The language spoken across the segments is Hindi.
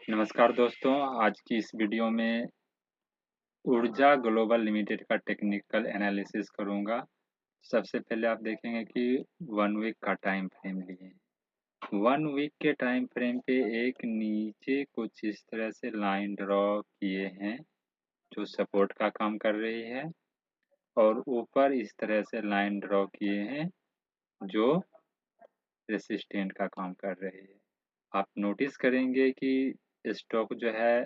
नमस्कार दोस्तों, आज की इस वीडियो में ऊर्जा ग्लोबल लिमिटेड का टेक्निकल एनालिसिस करूँगा। सबसे पहले आप देखेंगे कि 1 वीक का टाइम फ्रेम लिए हैं। 1 वीक के टाइम फ्रेम पे एक नीचे कुछ इस तरह से लाइन ड्रॉ किए हैं, जो सपोर्ट का काम कर रही है और ऊपर इस तरह से लाइन ड्रॉ किए हैं, जो रेसिस्टेंट का काम कर रही है। आप नोटिस करेंगे कि स्टॉक जो है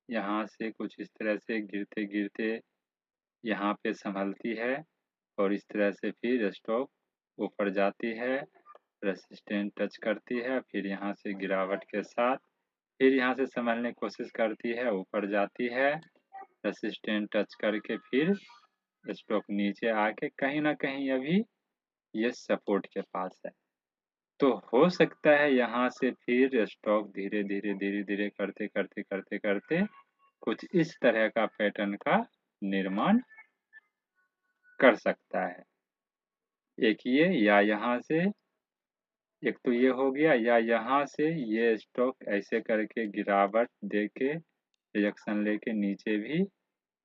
यहाँ से कुछ इस तरह से गिरते-गिरते यहाँ पे संभलती है और इस तरह से फिर स्टॉक ऊपर जाती है, रेसिस्टेंट टच करती है, फिर यहाँ से गिरावट के साथ फिर यहाँ से संभलने की कोशिश करती है, ऊपर जाती है, रेसिस्टेंट टच करके फिर स्टॉक नीचे आके कहीं न कहीं अभी ये सपोर्ट के पास है। तो हो सकता है यहाँ से फिर स्टॉक धीरे-धीरे, धीरे-धीरे करते कुछ इस तरह का पैटर्न का निर्माण कर सकता है। एक ये या यहाँ से एक तो ये हो गया या यहाँ से ये स्टॉक ऐसे करके गिरावट देके रिएक्शन लेके नीचे भी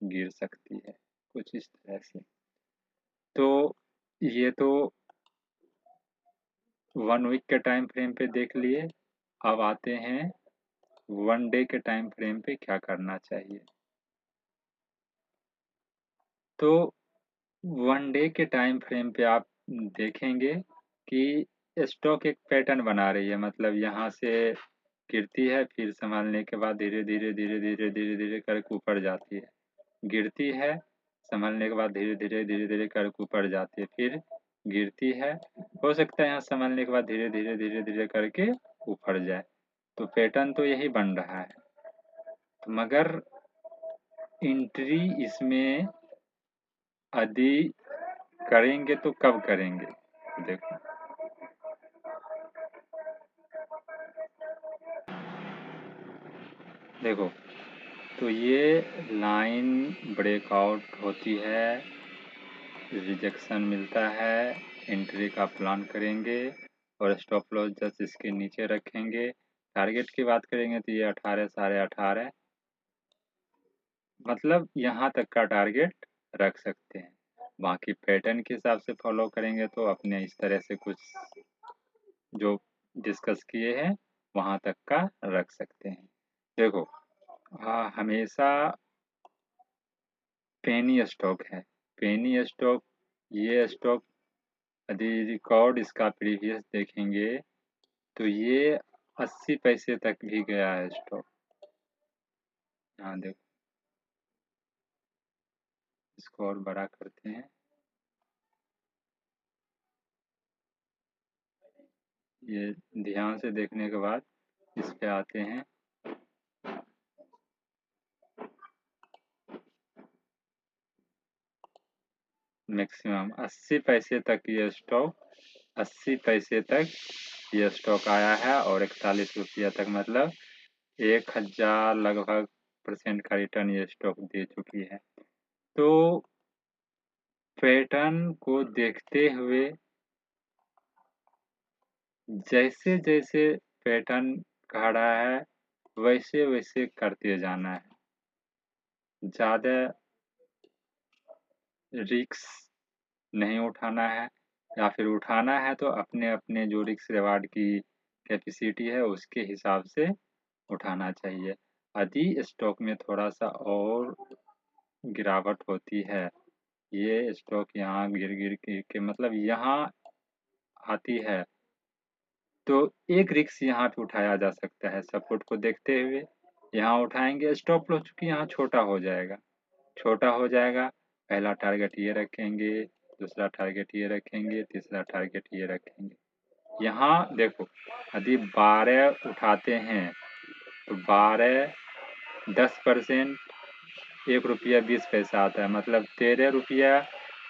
गिर सकती है, कुछ इस तरह से। तो ये तो 1 वीक के टाइम फ्रेम पे देख लिए। अब आते हैं 1 डे के टाइम फ्रेम पे क्या करना चाहिए। तो 1 डे के टाइम फ्रेम पे आप देखेंगे कि स्टॉक एक पैटर्न बना रही है, मतलब यहाँ से गिरती है, फिर संभालने के बाद धीरे-धीरे, धीरे-धीरे, धीरे-धीरे करके ऊपर जाती है। गिरती है, संभलने के बाद धीरे-धीरे, धीरे-धीरे करके ऊपर जाती है, फिर गिरती है। हो सकता है यहाँ संभलने के बाद धीरे-धीरे, धीरे-धीरे करके ऊपर जाए। तो पैटर्न तो यही बन रहा है। तो मगर एंट्री इसमें यदि करेंगे तो कब करेंगे? देखो, देखो तो ये लाइन ब्रेकआउट होती है, रिजेक्शन मिलता है, एंट्री का प्लान करेंगे और स्टॉप लॉस जस्ट इसके नीचे रखेंगे। टारगेट की बात करेंगे तो ये 18 साढ़े 18 मतलब यहाँ तक का टारगेट रख सकते हैं। बाकी पैटर्न के हिसाब से फॉलो करेंगे तो अपने इस तरह से कुछ जो डिस्कस किए हैं वहाँ तक का रख सकते हैं। देखो, हमेशा पेनी स्टॉक है। पेनी स्टॉक, ये स्टॉक यदि रिकॉर्ड इसका प्रीवियस देखेंगे तो ये 80 पैसे तक भी गया है स्टॉक। यहाँ देखो, इसको और बड़ा करते हैं। ये ध्यान से देखने के बाद इस पे आते हैं। मैक्सिमम 80 पैसे तक ये स्टॉक 80 पैसे तक ये स्टॉक आया है और 41 रुपया तक, मतलब 1000 लगभग % का रिटर्न ये स्टॉक दे चुकी है। तो पैटर्न को देखते हुए जैसे जैसे पैटर्न कह रहा है वैसे वैसे करते जाना है। ज़्यादा रिस्क नहीं उठाना है, या फिर उठाना है तो अपने अपने जो रिस्क रिवार्ड की कैपेसिटी है उसके हिसाब से उठाना चाहिए। यदि स्टॉक में थोड़ा सा और गिरावट होती है, ये स्टॉक यहाँ गिर गिर के मतलब यहाँ आती है, तो एक रिस्क यहाँ पे उठाया जा सकता है। सपोर्ट को देखते हुए यहाँ उठाएंगे, स्टॉप लॉस चूंकि यहाँ छोटा हो जाएगा। पहला टारगेट ये रखेंगे, दूसरा टारगेट ये रखेंगे, तीसरा टारगेट ये रखेंगे। यहाँ देखो, यदि 12 उठाते हैं तो 12 10% 1 रुपया 20 पैसा आता है, मतलब 13 रुपया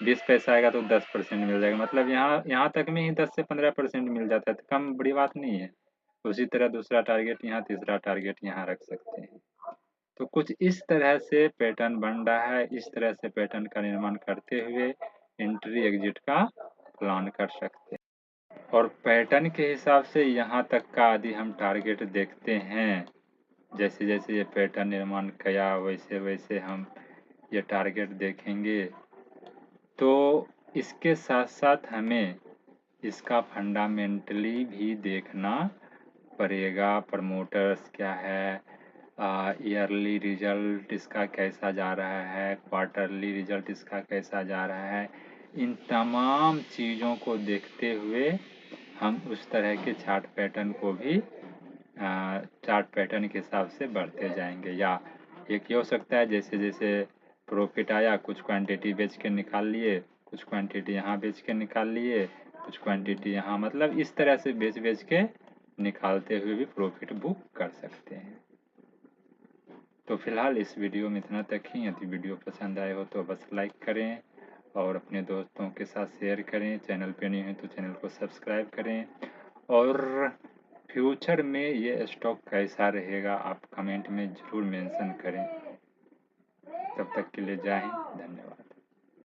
20 पैसा आएगा तो 10% मिल जाएगा, मतलब यहाँ यहाँ तक में ही 10 से 15% मिल जाता है, तो कम बड़ी बात नहीं है। उसी तरह दूसरा टारगेट यहाँ, तीसरा टारगेट यहाँ रख सकते हैं। तो कुछ इस तरह से पैटर्न बन रहा है। इस तरह से पैटर्न का निर्माण करते हुए एंट्री एग्जिट का प्लान कर सकते हैं। और पैटर्न के हिसाब से यहाँ तक का यदि हम टारगेट देखते हैं जैसे जैसे ये पैटर्न निर्माण किया वैसे वैसे हम ये टारगेट देखेंगे। तो इसके साथ साथ हमें इसका फंडामेंटली भी देखना पड़ेगा। प्रमोटर्स क्या है, ईयरली रिजल्ट इसका कैसा जा रहा है, क्वार्टरली रिजल्ट इसका कैसा जा रहा है। इन तमाम चीज़ों को देखते हुए हम उस तरह के चार्ट पैटर्न को भी चार्ट पैटर्न के हिसाब से बढ़ते जाएंगे। या एक ये हो सकता है जैसे जैसे प्रॉफिट आया कुछ क्वांटिटी बेच के निकाल लिए, कुछ क्वांटिटी यहाँ बेच के निकाल लिए, कुछ क्वांटिटी यहाँ, मतलब इस तरह से बेच बेच के निकालते हुए भी प्रॉफिट बुक कर सकते हैं। तो फिलहाल इस वीडियो में इतना तक ही। यदि वीडियो पसंद आए हो तो बस लाइक करें और अपने दोस्तों के साथ शेयर करें। चैनल पे नहीं है तो चैनल को सब्सक्राइब करें। और फ्यूचर में ये स्टॉक कैसा रहेगा आप कमेंट में ज़रूर मेंशन करें। तब तक के लिए जय हिंद, धन्यवाद।